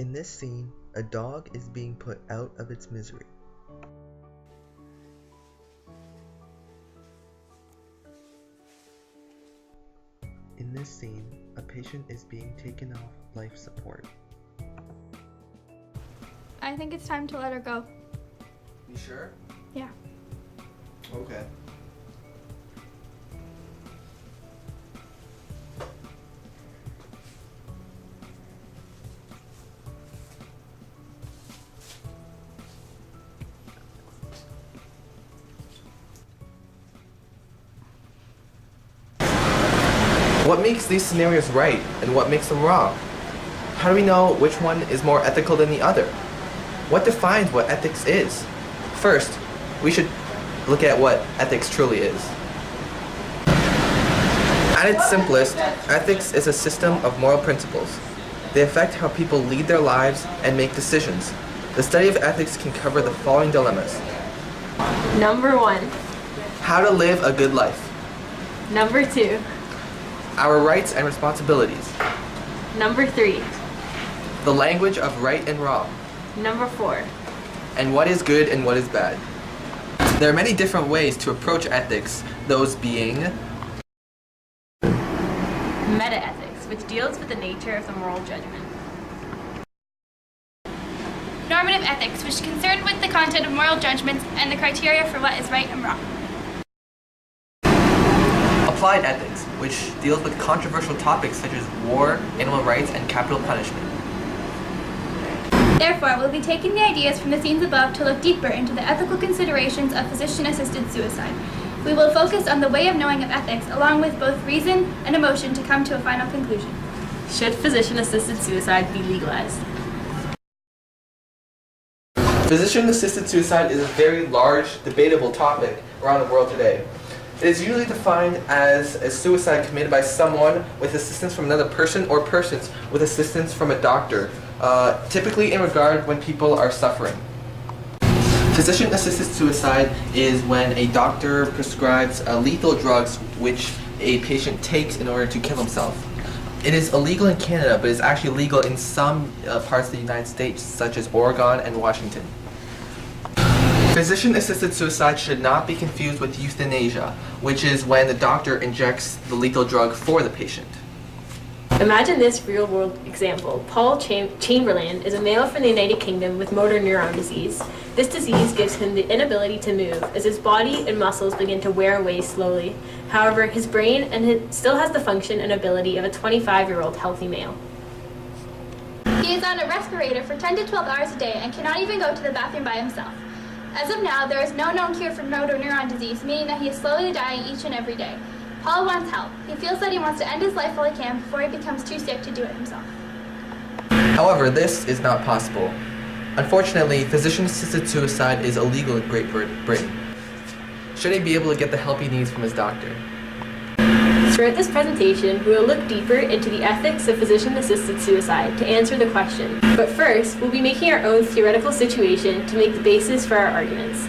In this scene, a dog is being put out of its misery. In this scene, a patient is being taken off life support. I think it's time to let her go. You sure? Yeah. Okay. What makes these scenarios right and what makes them wrong? How do we know which one is more ethical than the other? What defines what ethics is? First, we should look at what ethics truly is. At its simplest, ethics is a system of moral principles. They affect how people lead their lives and make decisions. The study of ethics can cover the following dilemmas. Number 1. How to live a good life. Number 2. Our rights and responsibilities. Number 3. The language of right and wrong. Number 4. And what is good and what is bad. There are many different ways to approach ethics, those being Meta-ethics, which deals with the nature of the moral judgment. Normative ethics, which is concerned with the content of moral judgments and the criteria for what is right and wrong. applied ethics, which deals with controversial topics such as war, animal rights, and capital punishment. Therefore, we'll be taking the ideas from the scenes above to look deeper into the ethical considerations of physician-assisted suicide. We will focus on the way of knowing of ethics, along with both reason and emotion to come to a final conclusion. Should physician-assisted suicide be legalized? Physician-assisted suicide is a very large, debatable topic around the world today. It is usually defined as a suicide committed by someone with assistance from another person or persons with assistance from a doctor, typically in regard when people are suffering. Physician-assisted suicide is when a doctor prescribes lethal drugs which a patient takes in order to kill himself. It is illegal in Canada, but it's actually legal in some parts of the United States, such as Oregon and Washington. Physician-assisted suicide should not be confused with euthanasia, which is when the doctor injects the lethal drug for the patient. Imagine this real-world example. Paul Chamberlain is a male from the United Kingdom with motor neuron disease. This disease gives him the inability to move as his body and muscles begin to wear away slowly. However, his brain still has the function and ability of a 25-year-old healthy male. He is on a respirator for 10 to 12 hours a day and cannot even go to the bathroom by himself. As of now, there is no known cure for motor neuron disease, meaning that he is slowly dying each and every day. Paul wants help. He feels that he wants to end his life while he can before he becomes too sick to do it himself. However, this is not possible. Unfortunately, physician-assisted suicide is illegal in Great Britain. Should he be able to get the help he needs from his doctor? Throughout this presentation, we will look deeper into the ethics of physician-assisted suicide to answer the question. But first, we'll be making our own theoretical situation to make the basis for our arguments.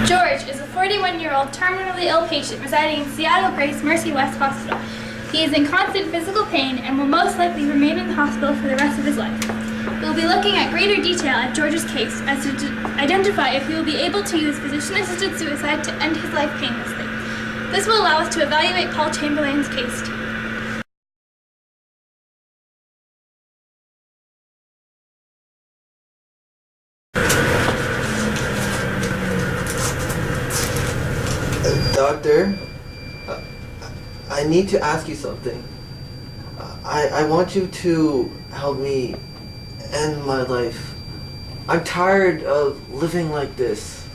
George is a 41-year-old terminally ill patient residing in Seattle Grace Mercy West Hospital. He is in constant physical pain and will most likely remain in the hospital for the rest of his life. We'll be looking at greater detail at George's case as to identify if he will be able to use physician-assisted suicide to end his life painlessly. This will allow us to evaluate Paul Chamberlain's case too. Doctor, I need to ask you something. I want you to help me end my life. I'm tired of living like this,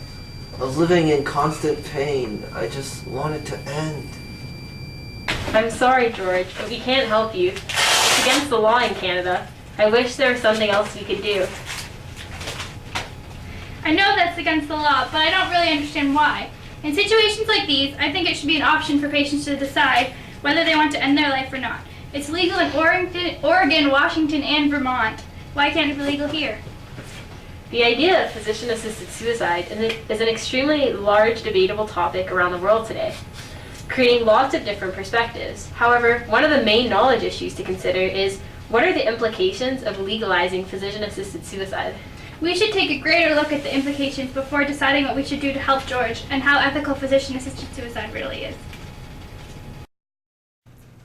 of living in constant pain. I just want it to end. I'm sorry, George, but we can't help you. It's against the law in Canada. I wish there was something else we could do. I know that's against the law, but I don't really understand why. In situations like these, I think it should be an option for patients to decide whether they want to end their life or not. It's legal in Oregon, Washington, and Vermont. Why can't it be legal here? The idea of physician-assisted suicide is an extremely large, debatable topic around the world today, creating lots of different perspectives. However, one of the main knowledge issues to consider is What are the implications of legalizing physician-assisted suicide? We should take a greater look at the implications before deciding what we should do to help George and how ethical physician-assisted suicide really is.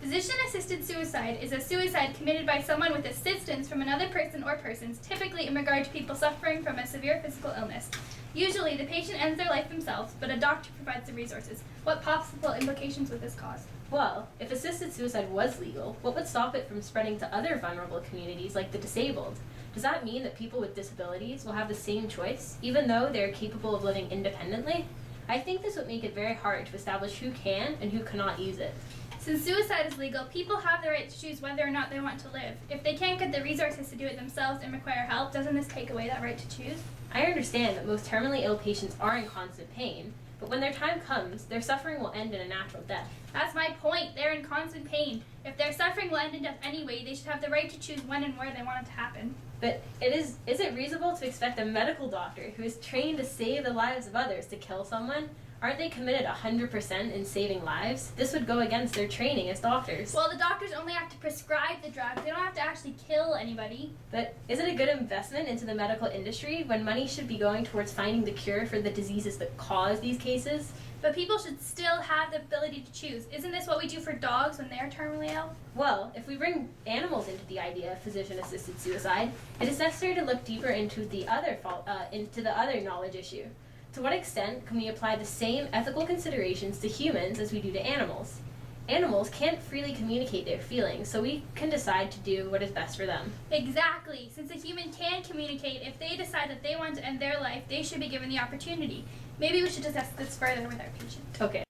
Physician-assisted suicide is a suicide committed by someone with assistance from another person or persons, typically in regard to people suffering from a severe physical illness. Usually, the patient ends their life themselves, but a doctor provides the resources. What possible implications would this cause? Well, if assisted suicide was legal, what would stop it from spreading to other vulnerable communities like the disabled? Does that mean that people with disabilities will have the same choice, even though they are capable of living independently? I think this would make it very hard to establish who can and who cannot use it. Since suicide is legal, people have the right to choose whether or not they want to live. If they can't get the resources to do it themselves and require help, doesn't this take away that right to choose? I understand that most terminally ill patients are in constant pain, but when their time comes, their suffering will end in a natural death. That's my point. They're in constant pain. If their suffering will end in death anyway, they should have the right to choose when and where they want it to happen. But is it reasonable to expect a medical doctor who is trained to save the lives of others to kill someone? Aren't they committed 100% in saving lives? This would go against their training as doctors. Well, the doctors only have to prescribe the drug. They don't have to actually kill anybody. But is it a good investment into the medical industry when money should be going towards finding the cure for the diseases that cause these cases? But people should still have the ability to choose. Isn't this what we do for dogs when they're terminally ill? Well, if we bring animals into the idea of physician-assisted suicide, it is necessary to look deeper into the other knowledge issue. To what extent can we apply the same ethical considerations to humans as we do to animals? Animals can't freely communicate their feelings, so we can decide to do what is best for them. Exactly. Since a human can communicate, if they decide that they want to end their life, they should be given the opportunity. Maybe we should discuss this further with our patient. Okay.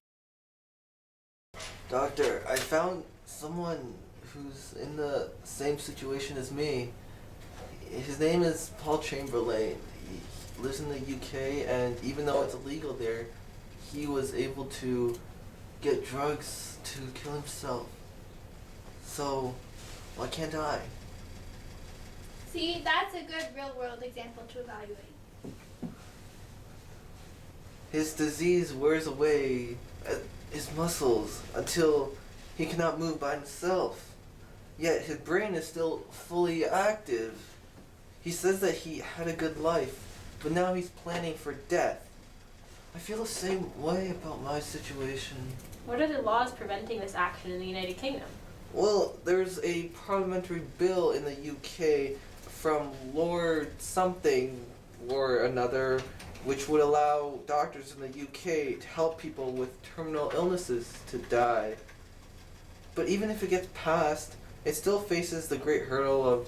Doctor, I found someone who's in the same situation as me. His name is Paul Chamberlain. He lives in the UK, and even though it's illegal there, he was able to get drugs to kill himself. So, why can't I? See, that's a good real-world example to evaluate. His disease wears away at his muscles until he cannot move by himself. Yet his brain is still fully active. He says that he had a good life, but now he's planning for death. I feel the same way about my situation. What are the laws preventing this action in the United Kingdom? Well, there's a parliamentary bill in the UK from Lord something or another which would allow doctors in the UK to help people with terminal illnesses to die. But even if it gets passed, it still faces the great hurdle of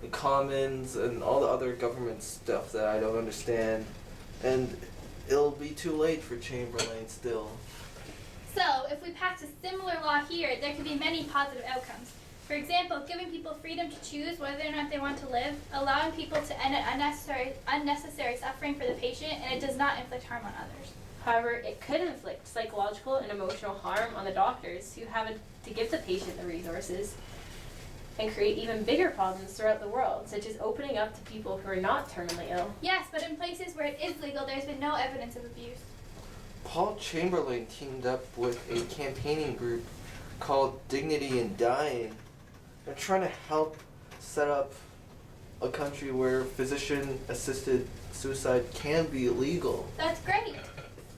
the Commons and all the other government stuff that I don't understand. And it'll be too late for Chamberlain still. So, if we pass a similar law here, there could be many positive outcomes. For example, giving people freedom to choose whether or not they want to live, allowing people to end unnecessary suffering for the patient, and it does not inflict harm on others. However, it could inflict psychological and emotional harm on the doctors who have to give the patient the resources and create even bigger problems throughout the world, such as opening up to people who are not terminally ill. Yes, but in places where it is legal, there's been no evidence of abuse. Paul Chamberlain teamed up with a campaigning group called Dignity in Dying. They're trying to help set up a country where physician-assisted suicide can be illegal. That's great.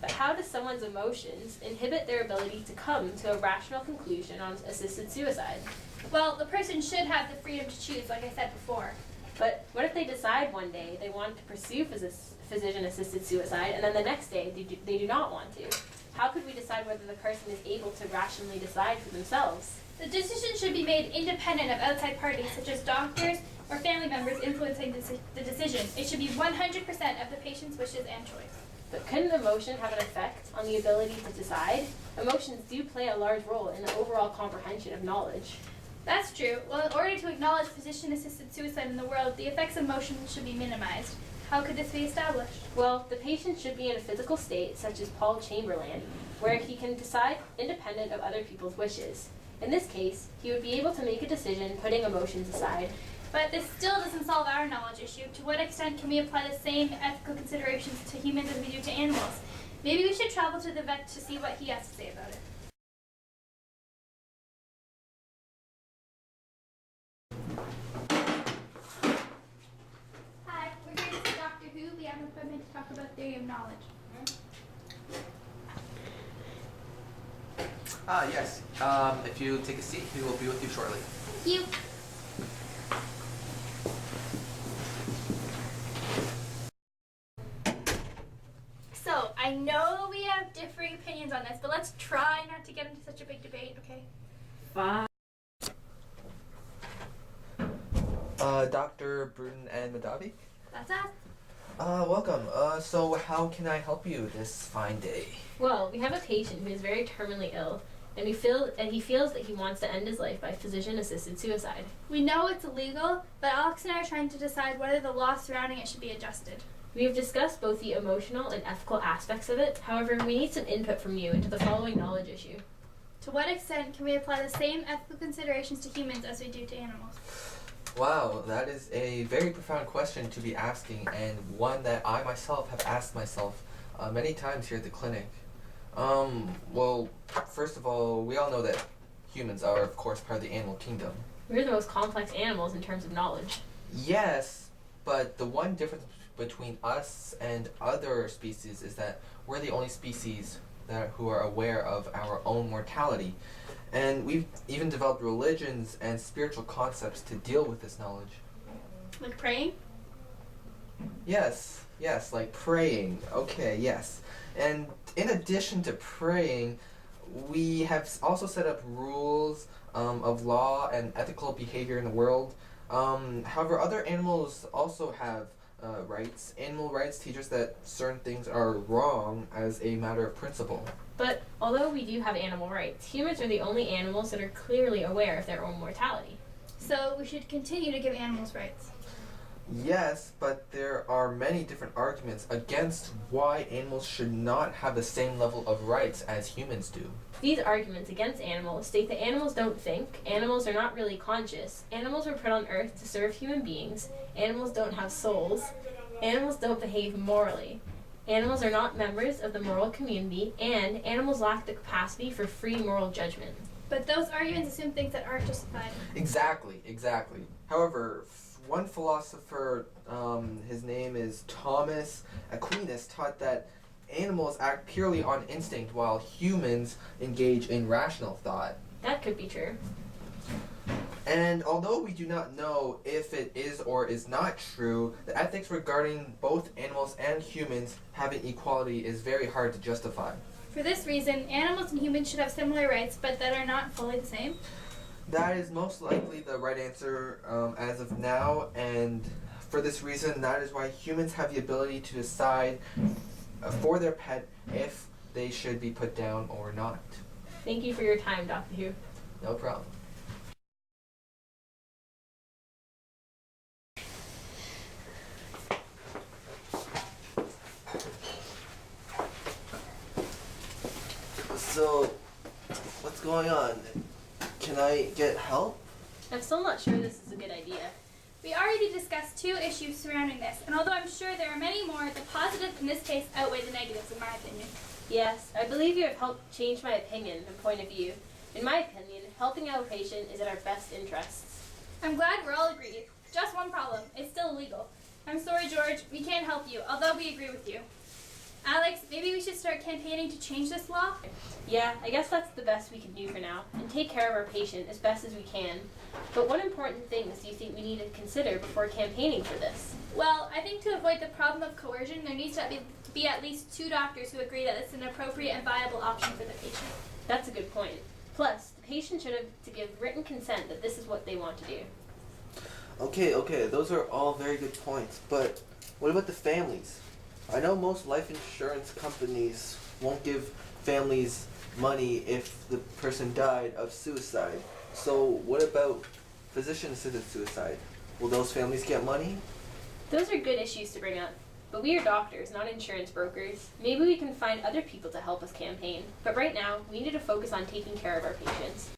But how does someone's emotions inhibit their ability to come to a rational conclusion on assisted suicide? Well, the person should have the freedom to choose, like I said before. But what if they decide one day they want to pursue physician-assisted suicide, and then the next day they do not want to? How could we decide whether the person is able to rationally decide for themselves? The decision should be made independent of outside parties, such as doctors or family members influencing the decision. It should be 100% of the patient's wishes and choice. But couldn't emotion have an effect on the ability to decide? Emotions do play a large role in the overall comprehension of knowledge. That's true. Well, in order to acknowledge physician-assisted suicide in the world, the effects of motion should be minimized. How could this be established? Well, the patient should be in a physical state, such as Paul Chamberlain, where he can decide independent of other people's wishes. In this case, he would be able to make a decision putting emotions aside. But this still doesn't solve our knowledge issue. To what extent can we apply the same ethical considerations to humans as we do to animals? Maybe we should travel to the vet to see what he has to say about it. theory of knowledge. Yes. If you take a seat, we will be with you shortly. Thank you. So, I know we have differing opinions on this, but let's try not to get into such a big debate, okay? Fine. Dr. Bruton and Madavi? That's us. Welcome. So how can I help you this fine day? Well, we have a patient who is very terminally ill, and he feels that he wants to end his life by physician-assisted suicide. We know it's illegal, but Alex and I are trying to decide whether the law surrounding it should be adjusted. We have discussed both the emotional and ethical aspects of it. However, we need some input from you into the following knowledge issue. To what extent can we apply the same ethical considerations to humans as we do to animals? Wow, that is a very profound question to be asking, and one that I myself have asked myself many times here at the clinic. Well, first of all, we all know that humans are, of course, part of the animal kingdom. We're the most complex animals in terms of knowledge. Yes, but the one difference between us and other species is that we're the only species who are aware of our own mortality. And we've even developed religions and spiritual concepts to deal with this knowledge. Like praying? Yes, like praying. Okay, yes. And in addition to praying, we have also set up rules of law and ethical behavior in the world. However, other animals also have rights. Animal rights teach us that certain things are wrong as a matter of principle. But although we do have animal rights, humans are the only animals that are clearly aware of their own mortality. So we should continue to give animals rights. Yes, but there are many different arguments against why animals should not have the same level of rights as humans do. These arguments against animals state that animals don't think, animals are not really conscious, animals were put on Earth to serve human beings, animals don't have souls, animals don't behave morally, animals are not members of the moral community, and animals lack the capacity for free moral judgment. But those arguments assume things that aren't justified. Exactly. However, one philosopher, his name is Thomas Aquinas, taught that animals act purely on instinct while humans engage in rational thought. That could be true. And although we do not know if it is or is not true, the ethics regarding both animals and humans having equality is very hard to justify. For this reason, animals and humans should have similar rights, but that are not fully the same. That is most likely the right answer as of now, and for this reason, that is why humans have the ability to decide for their pet if they should be put down or not. Thank you for your time, Dr. Hu. No problem. So, what's going on? Can I get help? I'm still not sure this is a good idea. We already discussed 2 issues surrounding this, and although I'm sure there are many more, the positives in this case outweigh the negatives in my opinion. Yes, I believe you have helped change my opinion and point of view. In my opinion, helping out a patient is in our best interests. I'm glad we're all agreed. Just one problem. It's still illegal. I'm sorry, George. We can't help you, although we agree with you. Alex, maybe we should start campaigning to change this law? Yeah, I guess that's the best we can do for now, and take care of our patient as best as we can. But what important things do you think we need to consider before campaigning for this? Well, I think to avoid the problem of coercion, there needs to be at least 2 doctors who agree that it's an appropriate and viable option for the patient. That's a good point. Plus, the patient should have to give written consent that this is what they want to do. Okay, those are all very good points, but what about the families? I know most life insurance companies won't give families money if the person died of suicide. So what about physician-assisted suicide? Will those families get money? Those are good issues to bring up. But we are doctors, not insurance brokers. Maybe we can find other people to help us campaign. But right now, we need to focus on taking care of our patients.